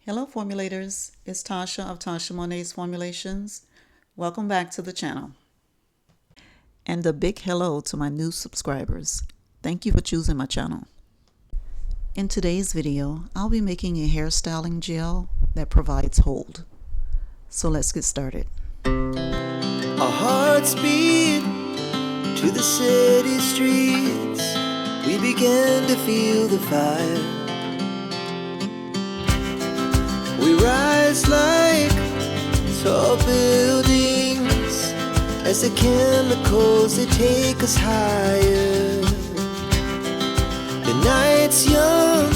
Hello formulators, it's Tasha of Tasha Monet's Formulations. Welcome back to the channel. And a big hello to my new subscribers. Thank you for choosing my channel. In today's video, I'll be making a hairstyling gel that provides hold. So let's get started. Our hearts beat to the city streets. We began to feel the fire. We rise like tall buildings as the chemicals, they take us higher. The night's young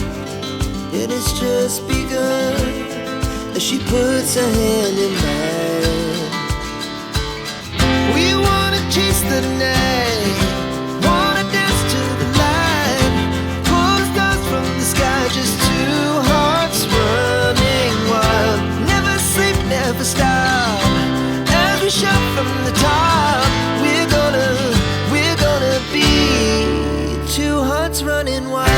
and it's just begun as she puts her hand in mine. We wanna chase the night, wanna dance to the light, pull the stars from the sky, just two hearts running wild. Never sleep, never stop, as we shout from the top. We're gonna be two hearts running wild.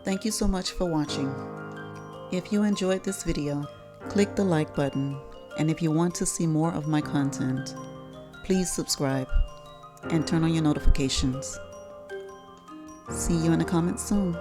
Thank you so much for watching. If you enjoyed this video, click the like button, and if you want to see more of my content, please subscribe and turn on your notifications. See you in the comments soon.